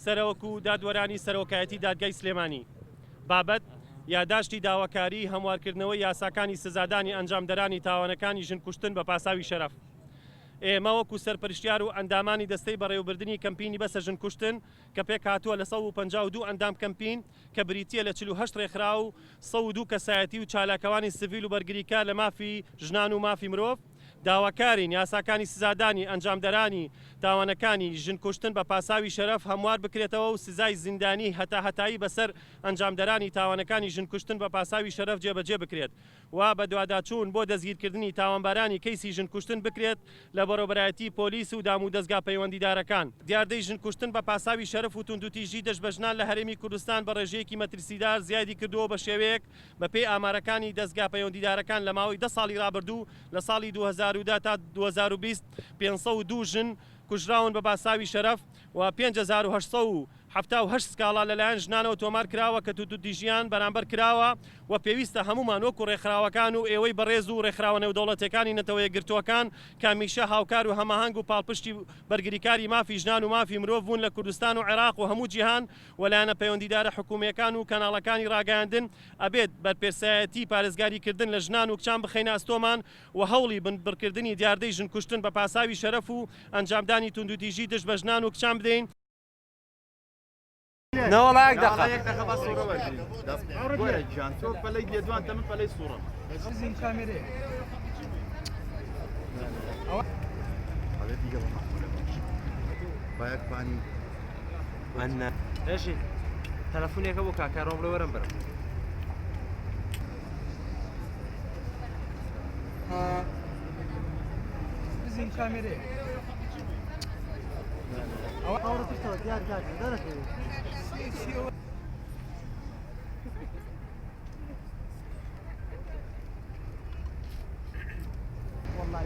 سەرۆک و دادوەرانی سەرۆکایەتی دادگای سلێمانی بابەت یاداشتی داواکاری هەموارکردنەوەی یاساکانی سزادانی ئەنجامدەرانی تاوانەکانی ژن کوشتن بە پاساوی شەرەف. ئێمە وەکو سەرپەرشتیار و ئەندامانی دەستەی بەڕێوەبردننی کەمپینی بەسە ژن کوشتن کە پێک هاتووە لە 152 ئەندام کەمپین کە بریتە لە 48 ڕێکخرا و 102 کەسایەتی و چالاکەوانی سڤیل و بەرگریکار لە مافی ژنان و مافی مرۆڤ داواکارین یاساکانی سزادانی ئەنجامدەرانی تاوانەکانی ژن کوشتن بە پاساوی شەرەف هەموار بکرێتەوە و سزای زیندانی هەتایی بەسەر ئەنجامدەرانی تاوانەکانی ژن کوشتن بە پاساوی شەرەف جێبەجێ بکرێت و بە دوواداچوون بۆ دەستگیرکردنی تاوانبارانی کەیسی ژن کوشتن بکرێت لە بەڕێوەبەرایەتی پۆلیس و دام و دەستگا پەیوەندیدارەکان. دیاردەی ژن کوشتن بە پاساوی شەرەف و توندوتیژی دەستبەژنان لە هەرێمی کوردستان بە ڕێژەیەکی مەترسیدار زیادی کردووە بە شێوەیەک بەپێی ئامارەکانی دەستگا پەیوەندیدارەکان لە ماوەی 10 ساڵی ڕابردوو لە ساڵی 2010 تا 2020 502 ژن کوژراون بە پاساوی شەرەف و 5878 سکاڵا لەلایەن ژنانەوە تۆمار کراوە کە توندوتیژیان بەرامبەر کراوە و پێویستە هەمومان وەکو ڕێکخراوەکان و ئێوەی بەڕێز و ڕێکخراوە نێودەوڵەتیەکانی نەتەوەیە گرتووەکان کامیشە هاوکار و هەماهنگ و پاڵپشتی بەرگریکاری مافی ژنان و مافی مرۆڤ بوون لە کوردستان و عێراق و هەموو جیهان وەلایەنە پەیوەندیدارە حکوومیەکان و کەناڵەکانی ڕاگەاندن ئەبێت بەرپێرسایەتی پارێزگاریکردن لە ژنان و کچان بخەینە ئەستۆمان و هەوڵی بنبڕکردنی دیاردەی ژن کوشتن بە پاساوی شەرەف و ئەنجامدانی توندوتیژی دژ بە ژنان و کچان بدەین. نەوەڵا یەک دەقە بە سوورە وەرگری گیان تۆ پەلەی دێدوان تەمن پەلەی سوورە زین کامێرەیە باەکپانی ئەنە دەژی تەلەفۆنێکە بۆ کاکارۆم لە وەرم برم زین کامێرەیە ئەوڕ پشتەوە دیار دەرەکەوێت والله